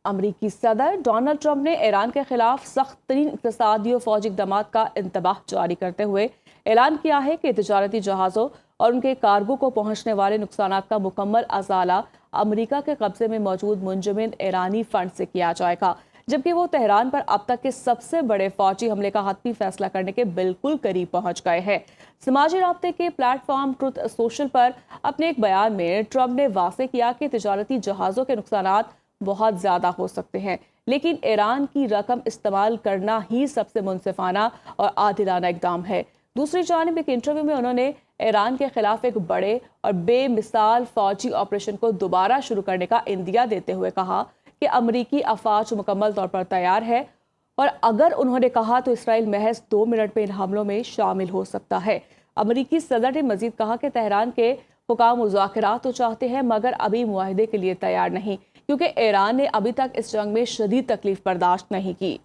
امریکی صدر Donald Trump نے ایران کے خلاف سخت ترین اقتصادی و فوجی اقدامات کا انتباہ جاری کرتے ہوئے اعلان کیا ہے کہ تجارتی جہازوں اور ان کے کارگو کو پہنچنے والے نقصانات کا مکمل ازالہ امریکہ کے قبضے میں موجود منجمد ایرانی فنڈ سے کیا جائے گا، جبکہ وہ تہران پر اب تک کے سب سے بڑے فوجی حملے کا حتمی فیصلہ کرنے کے بالکل قریب پہنچ گئے ہیں۔ سماجی رابطے کے پلیٹ فارم ٹروتھ سوشل پر اپنے ایک بیان میں ٹرمپ نے واضح کیا کہ تجارتی جہازوں کے نقصانات بہت زیادہ ہو سکتے ہیں، لیکن ایران کی رقم استعمال کرنا ہی سب سے منصفانہ اور عادلانہ اقدام ہے۔ دوسری جانب ایک انٹرویو میں انہوں نے ایران کے خلاف ایک بڑے اور بے مثال فوجی آپریشن کو دوبارہ شروع کرنے کا عندیہ دیتے ہوئے کہا کہ امریکی افواج مکمل طور پر تیار ہے، اور اگر انہوں نے کہا تو اسرائیل محض 2 منٹ میں ان حملوں میں شامل ہو سکتا ہے۔ امریکی صدر نے مزید کہا کہ تہران کے حکام مذاکرات تو چاہتے ہیں مگر ابھی معاہدے کے لیے تیار نہیں، کیونکہ ایران نے ابھی تک اس جنگ میں شدید تکلیف برداشت نہیں کی۔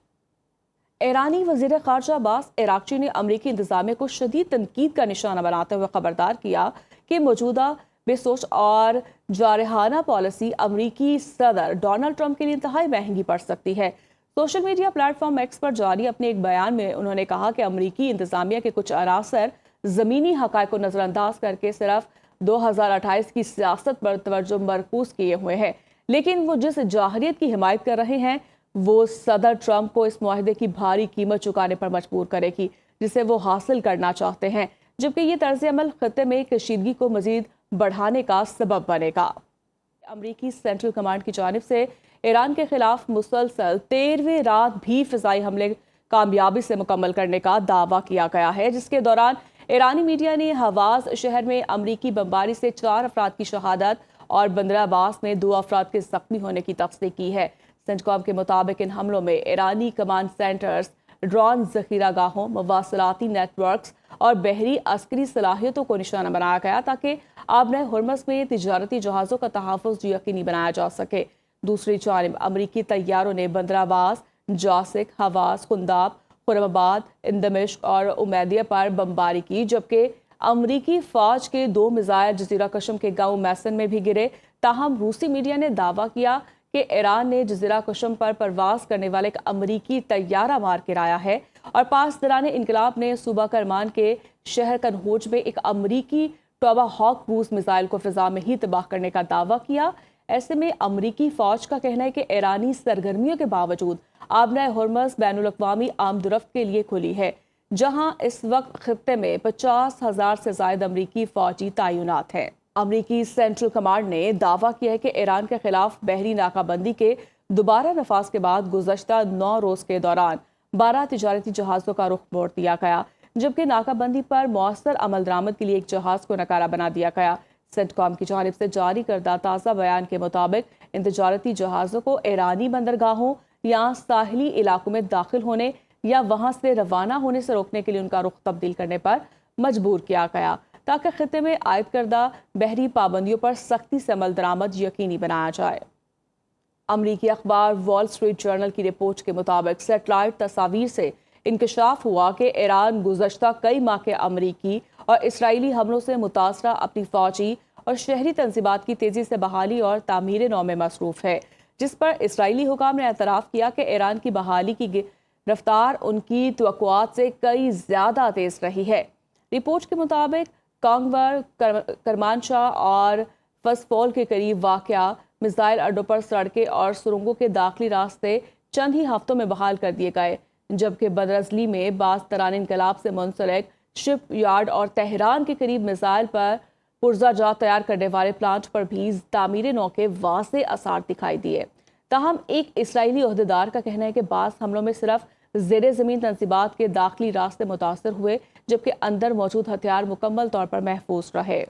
ایرانی وزیر خارجہ عباس عراقچی نے امریکی انتظامیہ کو شدید تنقید کا نشانہ بناتے ہوئے خبردار کیا کہ موجودہ بے سوچ اور جارحانہ پالیسی امریکی صدر ڈونلڈ ٹرمپ کے لیے انتہائی مہنگی پڑ سکتی ہے۔ Social media platform X پر جاری اپنے ایک بیان میں انہوں نے کہا کہ امریکی انتظامیہ کے کچھ عناصر زمینی حقائق کو نظر انداز کر کے صرف 2028 کی سیاست پر توجہ مرکوز کیے ہوئے ہیں، لیکن وہ جس جارحیت کی حمایت کر رہے ہیں وہ صدر ٹرمپ کو اس معاہدے کی بھاری قیمت چکانے پر مجبور کرے گی جسے وہ حاصل کرنا چاہتے ہیں، جبکہ یہ طرز عمل خطے میں کشیدگی کو مزید بڑھانے کا سبب بنے گا۔ امریکی سینٹرل کمانڈ کی جانب سے ایران کے خلاف مسلسل 13ویں رات بھی فضائی حملے کامیابی سے مکمل کرنے کا دعویٰ کیا گیا ہے، جس کے دوران ایرانی میڈیا نے حواز شہر میں امریکی بمباری سے 4 افراد کی شہادت اور بندر عباس میں 2 افراد کے زخمی ہونے کی تصدیق کی ہے۔ سینٹکام کے مطابق ان حملوں میں ایرانی کمانڈ سینٹرز، ڈرون ذخیرہ گاہوں، مواصلاتی نیٹ ورکس اور بحری عسکری صلاحیتوں کو نشانہ بنایا گیا تاکہ آبنۂ ہرمز میں تجارتی جہازوں کا تحفظ یقینی بنایا جا سکے۔ دوسری جانب امریکی طیاروں نے بندر عباس، جاسک، حواز، قنداب، خرم آباد، اندمشق اور امیدیہ پر بمباری کی، جبکہ امریکی فوج کے 2 میزائل جزیرہ قشم کے گاؤں میسن میں بھی گرے۔ تاہم روسی میڈیا نے دعویٰ کیا کہ ایران نے جزیرہ قشم پر پرواز کرنے والے ایک امریکی طیارہ مار گرایا ہے، اور پاسداران انقلاب نے صوبہ کرمان کے شہر کنہوج میں ایک امریکی ٹوبا ہاک کروز میزائل کو فضا میں ہی تباہ کرنے کا دعویٰ کیا۔ ایسے میں امریکی فوج کا کہنا ہے کہ ایرانی سرگرمیوں کے باوجود آبنۂ ہرمز بین الاقوامی آمد و رفت کے لیے کھلی ہے، جہاں اس وقت خطے میں 50,000 سے زائد امریکی فوجی تعینات ہیں۔ امریکی سینٹرل کمانڈ نے دعویٰ کیا ہے کہ ایران کے خلاف بحری ناکہ بندی کے دوبارہ نفاذ کے بعد گزشتہ 9 روز کے دوران 12 تجارتی جہازوں کا رخ موڑ دیا گیا، جبکہ ناکہ بندی پر مؤثر عمل درآمد کے لیے ایک جہاز کو ناکارہ بنا دیا گیا۔ سینٹکام کی جانب سے جاری کردہ تازہ بیان کے مطابق ان تجارتی جہازوں کو ایرانی بندرگاہوں یا ساحلی علاقوں میں داخل ہونے یا وہاں سے روانہ ہونے سے روکنے کے لیے ان کا رخ تبدیل کرنے پر مجبور کیا گیا تاکہ خطے میں عائد کردہ بحری پابندیوں پر سختی سے عمل درآمد یقینی بنایا جائے۔ امریکی اخبار وال اسٹریٹ جرنل کی رپورٹ کے مطابق سیٹلائٹ تصاویر سے انکشاف ہوا کہ ایران گزشتہ کئی ماہ کے امریکی اور اسرائیلی حملوں سے متاثرہ اپنی فوجی اور شہری تنصیبات کی تیزی سے بحالی اور تعمیر نو میں مصروف ہے، جس پر اسرائیلی حکام نے اعتراف کیا کہ ایران کی بحالی کی رفتار ان کی توقعات سے کئی زیادہ تیز رہی ہے۔ رپورٹ کے مطابق کانگور، کرمانشاہ اور فسفول کے قریب واقع میزائل اڈوں پر سڑکیں اور سرنگوں کے داخلی راستے چند ہی ہفتوں میں بحال کر دیے گئے، جبکہ بدرضلی میں باز تران انقلاب سے منسلک شپ یارڈ اور تہران کے قریب میزائل پر پرزہ جات تیار کرنے والے پلانٹ پر بھی تعمیر نو کے واضح آثار دکھائی دیے۔ تاہم ایک اسرائیلی عہدیدار کا کہنا ہے کہ بعض حملوں میں صرف زیر زمین تنصیبات کے داخلی راستے متاثر ہوئے، جبکہ اندر موجود ہتھیار مکمل طور پر محفوظ رہے۔